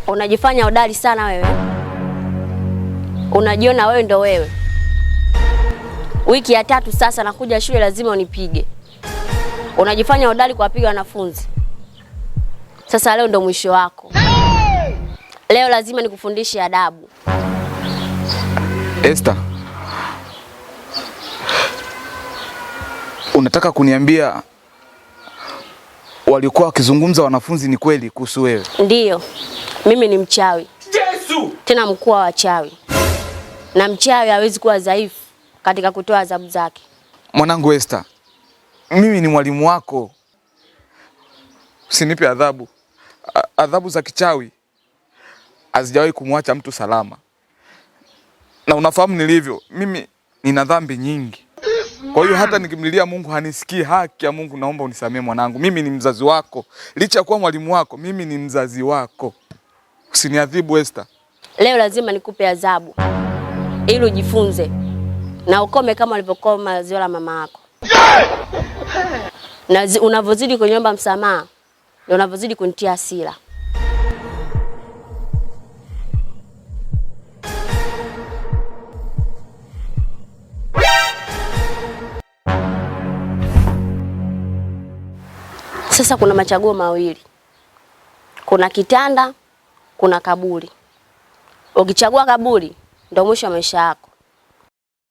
Unajifanya hodari sana wewe. Unajiona wewe ndo wewe. Wiki ya 3 sasa nakuja shule lazima unipige. Unajifanya hodari kuwapiga wanafunzi. Sasa leo ndo mwisho wako. Leo lazima nikufundishe adabu. Esther, unataka kuniambia walikuwa wakizungumza wanafunzi ni kweli kuhusu wewe? Ndiyo, mimi ni mchawi. Yesu! Tena mkuu wa wachawi. Na mchawi hawezi kuwa dhaifu katika kutoa adhabu zake. Mwanangu Esther, mimi ni mwalimu wako. Usinipe adhabu. Adhabu za kichawi hazijawahi kumwacha mtu salama. Na unafahamu nilivyo, mimi nina dhambi nyingi. Kwa hiyo hata nikimlilia Mungu hanisikii. Haki ya Mungu, naomba unisamee mwanangu. Mimi ni mzazi wako. Licha ya kuwa mwalimu wako, mimi ni mzazi wako. Usiniadhibu Esther. Leo lazima nikupe adhabu ili ujifunze na ukome kama ulivyokoma ziwa la mama yako. Na unavozidi kuniomba msamaha ndio unavozidi kunitia hasira. Sasa kuna machaguo mawili. Kuna kitanda, kuna kaburi. Ukichagua kaburi ndio mwisho wa maisha yako.